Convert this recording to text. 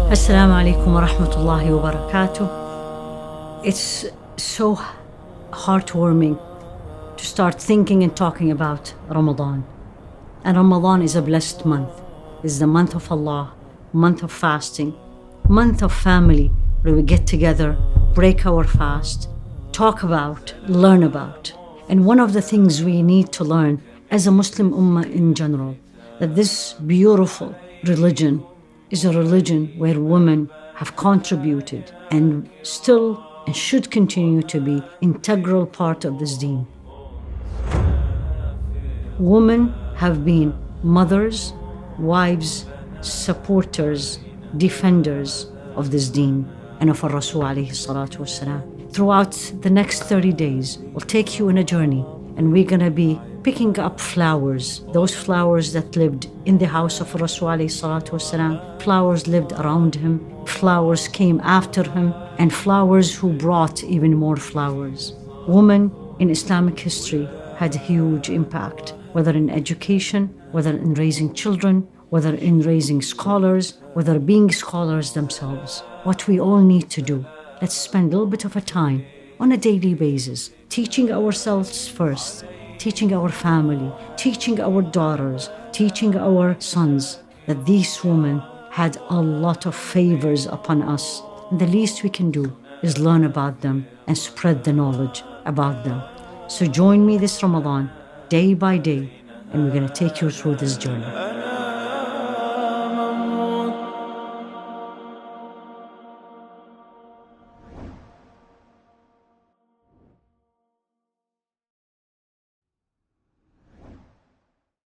Assalamu alaikum wa rahmatullahi wa barakatuh. It's so heartwarming to start thinking and talking about Ramadan. And Ramadan is a blessed month. It's the month of Allah, month of fasting, month of family, where we get together, break our fast, talk about, learn about. And one of the things we need to learn as a Muslim ummah in general, that this beautiful religion is a religion where women have contributed and still and should continue to be integral part of this deen. Women have been mothers, wives, supporters, defenders of this deen and of our Rasul alayhi salatu wasalam. Throughout the next 30 days, we'll take you on a journey, and we're going to be picking up flowers, those flowers that lived in the house of Rasul alayhi salatu wasalam. Flowers lived around him, flowers came after him, and flowers who brought even more flowers. Women in Islamic history had a huge impact, whether in education, whether in raising children, whether in raising scholars, whether being scholars themselves. What we all need to do, let's spend a little bit of a time on a daily basis, teaching ourselves first, teaching our family, teaching our daughters, teaching our sons, that these women had a lot of favors upon us. And the least we can do is learn about them and spread the knowledge about them. So join me this Ramadan, day by day, and we're going to take you through this journey.